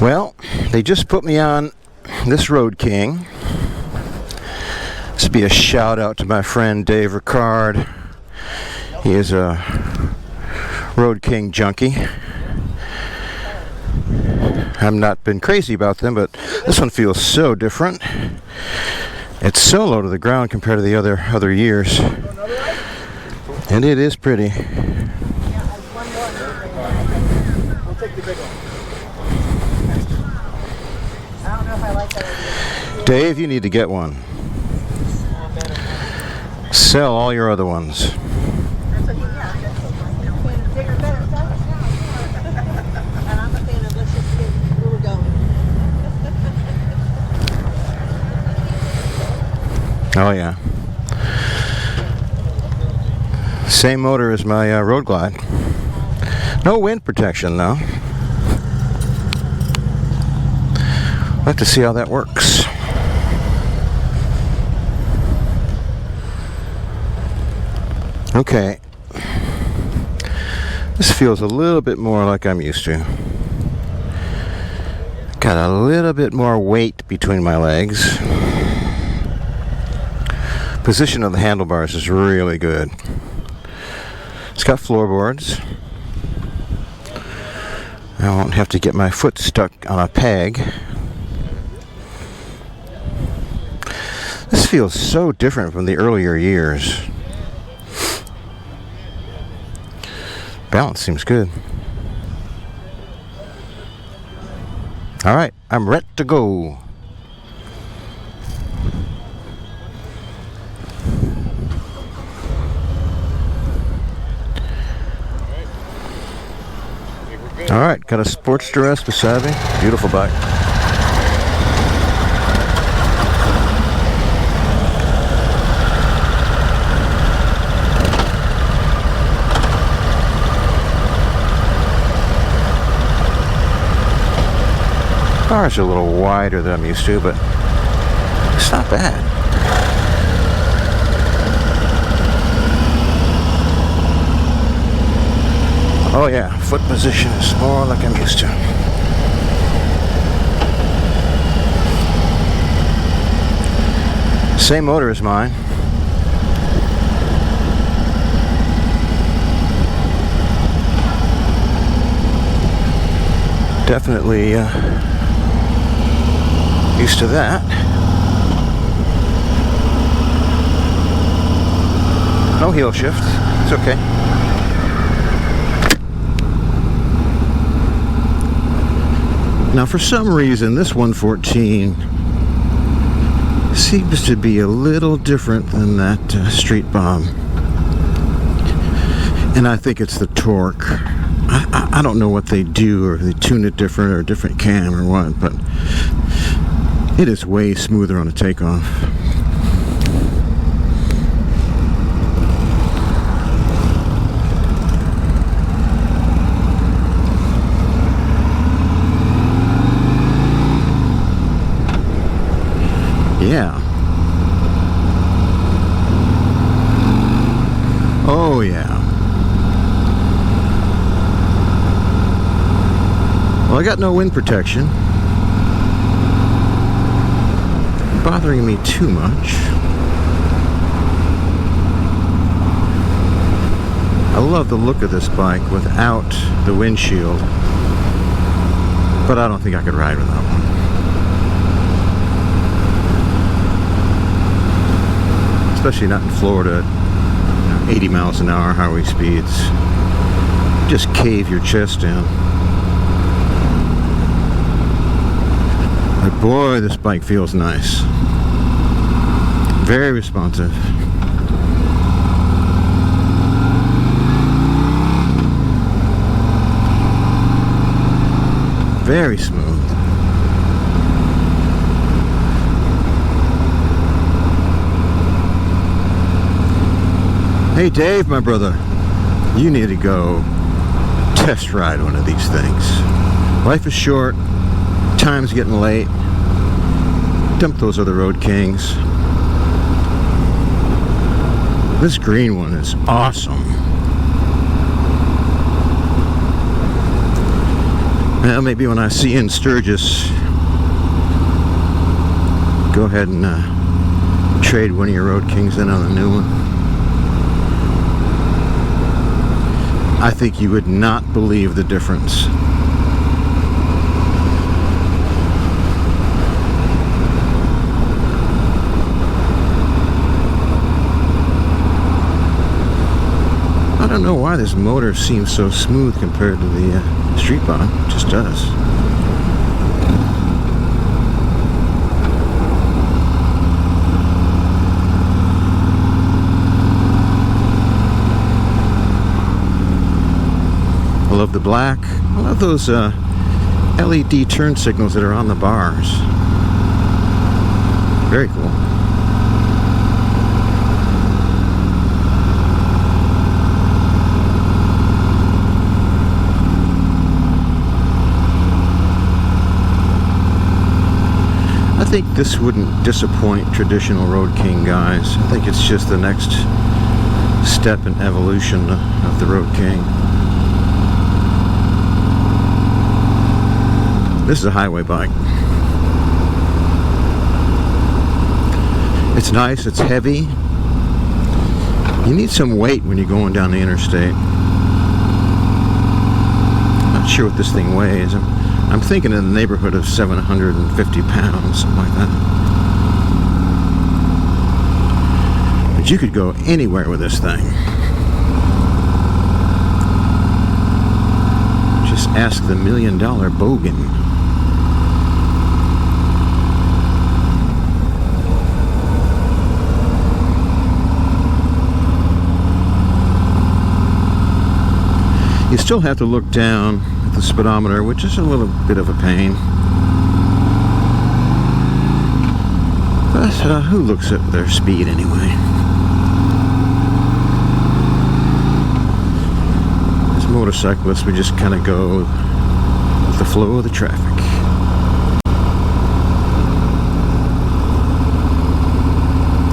Well, they just put me on this Road King. This would be a shout out to my friend Dave Ricard. He is a Road King junkie. I've not been crazy about them, but this one feels so different. It's so low to the ground compared to the other years, and it is pretty. Dave, you need to get one. Sell all your other ones. Oh yeah. Same motor as my Road Glide. No wind protection though. I'll have to see how that works. Okay. This feels a little bit more like I'm used to. Got a little bit more weight between my legs. Position of the handlebars is really good. It's got floorboards. I won't have to get my foot stuck on a peg. This feels so different from the earlier years. Balance seems good. All right, I'm ready to go. All right, got a Sportster S beside me. Beautiful bike. Car's a little wider than I'm used to, but it's not bad. Oh yeah, foot position is more like I'm used to. Same motor as mine. Definitely used to that. No heel shift. It's okay. Now, for some reason, this 114 seems to be a little different than that Street Bomb. And I think it's the torque. I don't know what they do, or if they tune it different, or a different cam, or what, but it is way smoother on the takeoff. Yeah. Oh yeah. Well, I got no wind protection. Bothering me too much. I love the look of this bike without the windshield, but I don't think I could ride without one. Especially not in Florida at 80 miles an hour highway speeds. Just cave your chest in. But boy, this bike feels nice. Very responsive. Very smooth. Hey Dave, my brother, you need to go test ride one of these things. Life is short, time's getting late. Dump those other Road Kings. This green one is awesome. Well, maybe when I see you in Sturgis, go ahead and trade one of your Road Kings in on a new one. I think you would not believe the difference. I don't know why this motor seems so smooth compared to the street bond. It just does. I love the black. I love those LED turn signals that are on the bars. Very cool. I think this wouldn't disappoint traditional Road King guys. I think it's just the next step in evolution of the Road King. This is a highway bike. It's nice, it's heavy. You need some weight when you're going down the interstate. Not sure what this thing weighs. I'm thinking in the neighborhood of 750 pounds, something like that. But you could go anywhere with this thing. Just ask the $1 million bogan. You still have to look down at the speedometer, which is a little bit of a pain. But who looks at their speed anyway? As motorcyclists, we just kind of go with the flow of the traffic.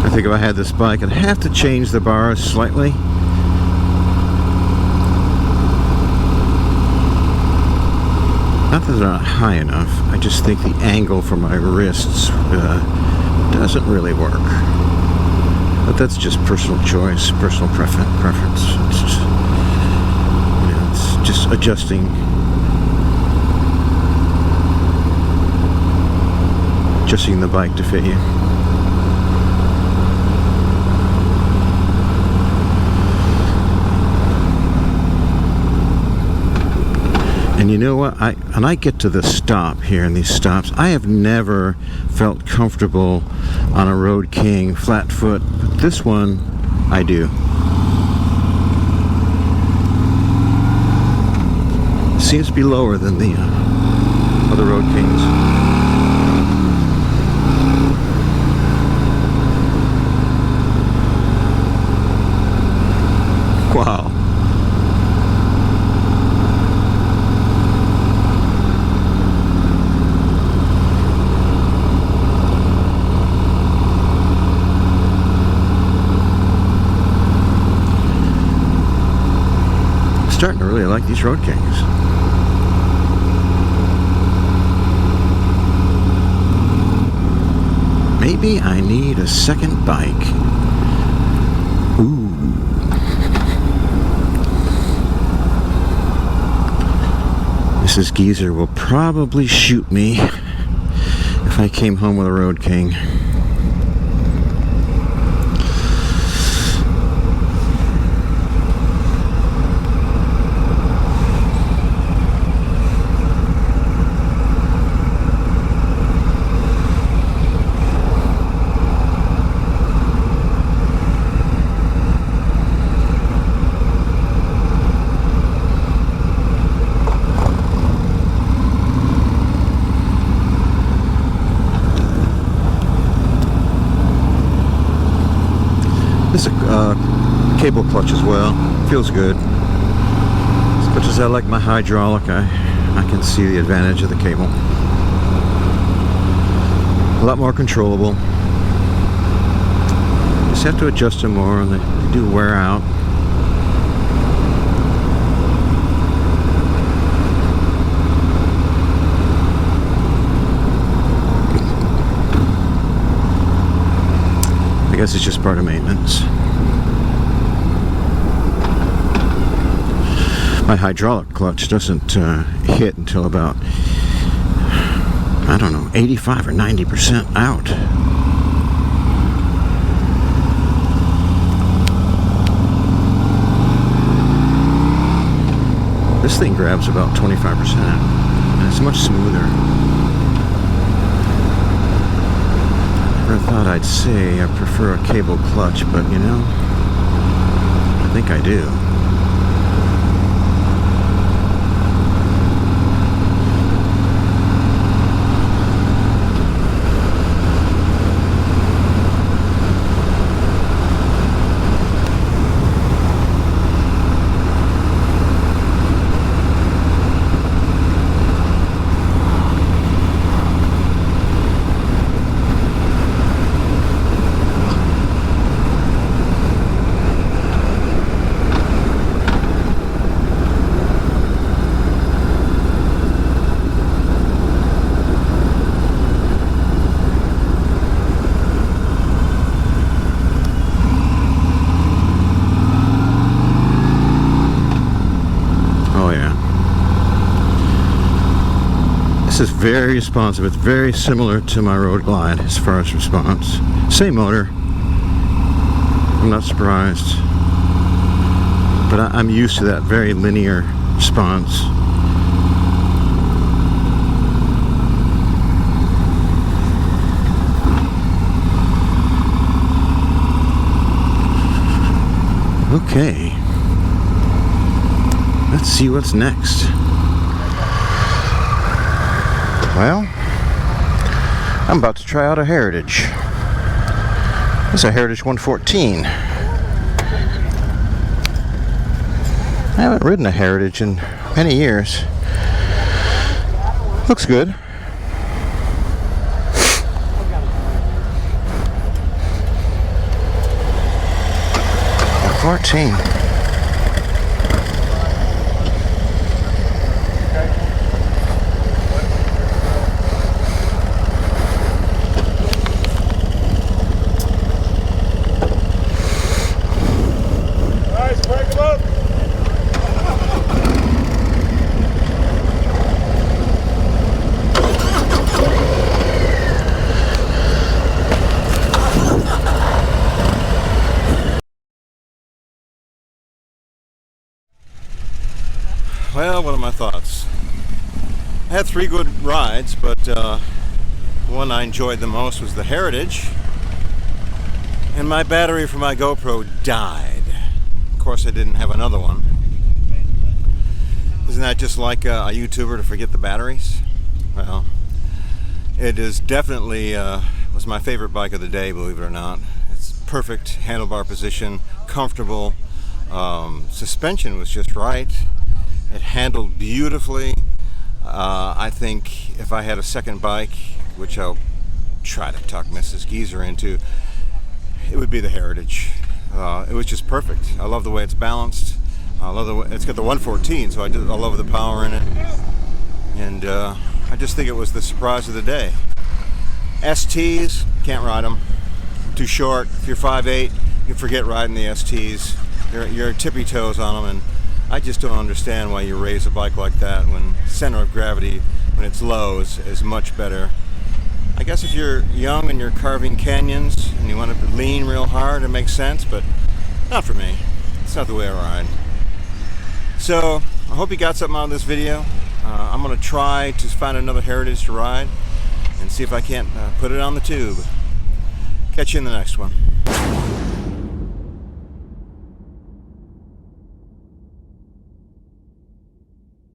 I think if I had this bike, I'd have to change the bars slightly. Not that they're not high enough, I just think the angle for my wrists doesn't really work. But that's just personal choice, personal preference. It's just, you know, it's just adjusting the bike to fit you. And you know what? When I get to the stop here in these stops, I have never felt comfortable on a Road King flat foot, but this one I do. It seems to be lower than the other Road Kings. Wow. Starting to really like these Road Kings. Maybe I need a second bike. Ooh. Mrs. Geezer will probably shoot me if I came home with a Road King. This is a cable clutch as well. Feels good. As much as I like my hydraulic, I can see the advantage of the cable. A lot more controllable. Just have to adjust them more, and they do wear out. This is just part of maintenance. My hydraulic clutch doesn't hit until about, I don't know, 85 or 90% out. This thing grabs about 25%, and it's much smoother. I thought I'd say I prefer a cable clutch, but you know, I think I do. This is very responsive. It's very similar to my Road Glide as far as response. Same motor. I'm not surprised. But I'm used to that very linear response. Okay. Let's see what's next. Well, I'm about to try out a Heritage. It's a Heritage 114. I haven't ridden a Heritage in many years. Looks good. A 14. Well, what are my thoughts? I had 3 good rides, but the one I enjoyed the most was the Heritage, and my battery for my GoPro died. Of course, I didn't have another one. Isn't that just like a YouTuber to forget the batteries? Well, it is definitely was my favorite bike of the day, believe it or not. It's perfect handlebar position, comfortable, suspension was just right. It handled beautifully. I think if I had a second bike, which I'll try to talk Mrs. Geezer into, it would be the Heritage. It was just perfect. I love the way it's balanced. I love the way it's got the 114, so I love the power in it. And I just think it was the surprise of the day. STs, can't ride them. Too short. If you're 5'8", you can forget riding the STs. You're tippy toes on them, and I just don't understand why you raise a bike like that when center of gravity, when it's low, is much better. I guess if you're young and you're carving canyons and you want to lean real hard, it makes sense, but not for me. It's not the way I ride. So I hope you got something out of this video. I'm going to try to find another Heritage to ride and see if I can't put it on the tube. Catch you in the next one.